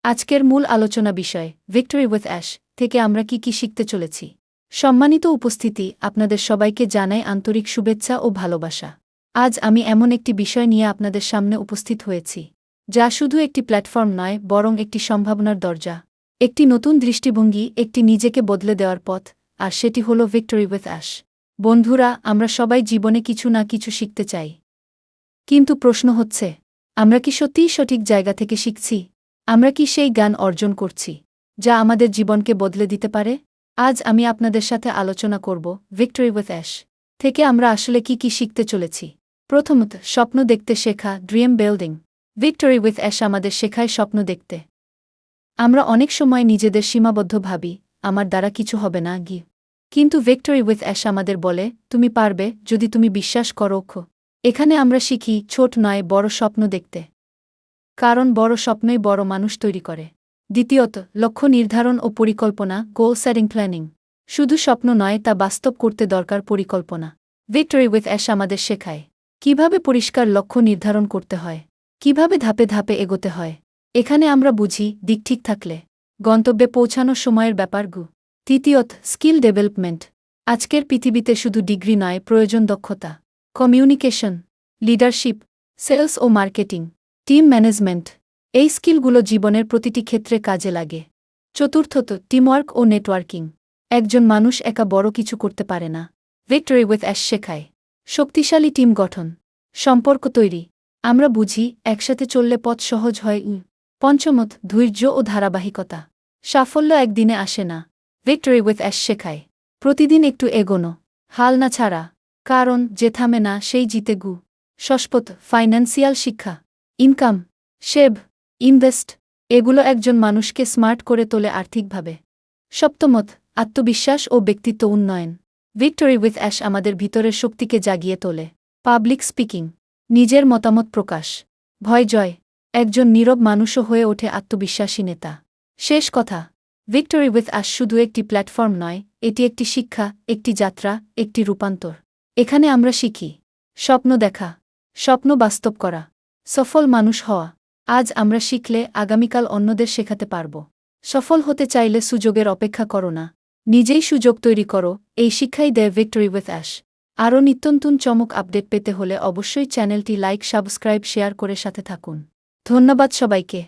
আজকের মূল আলোচনা বিষয় ভিক্টরি উইথ অ্যাশ থেকে আমরা কি শিখতে চলেছি। সম্মানিত উপস্থিতি, আপনাদের সবাইকে জানাই আন্তরিক শুভেচ্ছা ও ভালোবাসা। আজ আমি এমন একটি বিষয় নিয়ে আপনাদের সামনে উপস্থিত হয়েছি যা শুধু একটি প্ল্যাটফর্ম নয়, বরং একটি সম্ভাবনার দরজা, একটি নতুন দৃষ্টিভঙ্গি, একটি নিজেকে বদলে দেওয়ার পথ, আর সেটি হল ভিক্টরি উইথ অ্যাশ। বন্ধুরা, আমরা সবাই জীবনে কিছু না কিছু শিখতে চাই, কিন্তু প্রশ্ন হচ্ছে, আমরা কি সত্যিই সঠিক জায়গা থেকে শিখছি? আমরা কি সেই জ্ঞান অর্জন করছি যা আমাদের জীবনকে বদলে দিতে পারে? আজ আমি আপনাদের সাথে আলোচনা করব ভিক্টরি উইথ অ্যাশ থেকে আমরা আসলে কি শিখতে চলেছি। প্রথমত, স্বপ্ন দেখতে শেখা, dream building. Victory with ash আমাদের শেখায় স্বপ্ন দেখতে। আমরা অনেক সময় নিজেদের সীমাবদ্ধ ভাবি, আমার দ্বারা কিছু হবে না গি কিন্তু ভিক্টরি উইথ অ্যাশ আমাদের বলে, তুমি পারবে যদি তুমি বিশ্বাস করো। এখানে আমরা শিখি ছোট নয়, বড় স্বপ্ন দেখতে, কারণ বড় স্বপ্নই বড় মানুষ তৈরি করে। দ্বিতীয়ত, লক্ষ্য নির্ধারণ ও পরিকল্পনা, গোল সেটিং প্ল্যানিং। শুধু স্বপ্ন নয়, তা বাস্তব করতে দরকার পরিকল্পনা। ভিক্টরি উইথ অ্যাশ আমাদের শেখায় কিভাবে পরিষ্কার লক্ষ্য নির্ধারণ করতে হয়, কিভাবে ধাপে ধাপে এগোতে হয়। এখানে আমরা বুঝি দিক ঠিক থাকলে গন্তব্যে পৌঁছানোর সময়ের ব্যাপার। তৃতীয়ত, স্কিল ডেভেলপমেন্ট। আজকের পৃথিবীতে শুধু ডিগ্রি নয়, প্রয়োজন দক্ষতা, কমিউনিকেশন, লিডারশিপ, সেলস ও মার্কেটিং, টিম ম্যানেজমেন্ট। এই স্কিলগুলো জীবনের প্রতিটি ক্ষেত্রে কাজে লাগে। চতুর্থত, টিমওয়ার্ক ও নেটওয়ার্কিং। একজন মানুষ একা বড় কিছু করতে পারে না। ভিক্টরি উইথ অ্যাশ শেখায় শক্তিশালী টিম গঠন, সম্পর্ক তৈরি। আমরা বুঝি একসাথে চললে পথ সহজ হয়। পঞ্চমত, ধৈর্য ও ধারাবাহিকতা। সাফল্য একদিনে আসে না। ভিক্টরি উইথ অ্যাশ শেখায় প্রতিদিন একটু এগোনো, হাল না ছাড়া, কারণ যে থামে না সেই জিতে। ষষ্ঠত, ফাইন্যান্সিয়াল শিক্ষা। ইনকাম, সেভ, ইনভেস্ট, এগুলো একজন মানুষকে স্মার্ট করে তোলে আর্থিকভাবে। সপ্তমত, আত্মবিশ্বাস ও ব্যক্তিত্ব উন্নয়ন। ভিক্টরি উইথ অ্যাশ আমাদের ভিতরের শক্তিকে জাগিয়ে তোলে। পাবলিক স্পিকিং, নিজের মতামত প্রকাশ, ভয় জয়। একজন নীরব মানুষও হয়ে ওঠে আত্মবিশ্বাসী নেতা। শেষ কথা, ভিক্টরি উইথ অ্যাশ শুধু একটি প্ল্যাটফর্ম নয়, এটি একটি শিক্ষা, একটি যাত্রা, একটি রূপান্তর। এখানে আমরা শিখি স্বপ্ন দেখা, স্বপ্ন বাস্তব করা, সফল মানুষ হওয়া। আজ আমরা শিখলে আগামীকাল অন্যদের শেখাতে পারব। সফল হতে চাইলে সুযোগের অপেক্ষা করো না, নিজেই সুযোগ তৈরি করো। এই শিক্ষাই দেয় ভিক্টরি উইথ অ্যাশ। আরও নিত্যনতুন চমক আপডেট পেতে হলে অবশ্যই চ্যানেলটি লাইক, সাবস্ক্রাইব, শেয়ার করে সাথে থাকুন। ধন্যবাদ সবাইকে।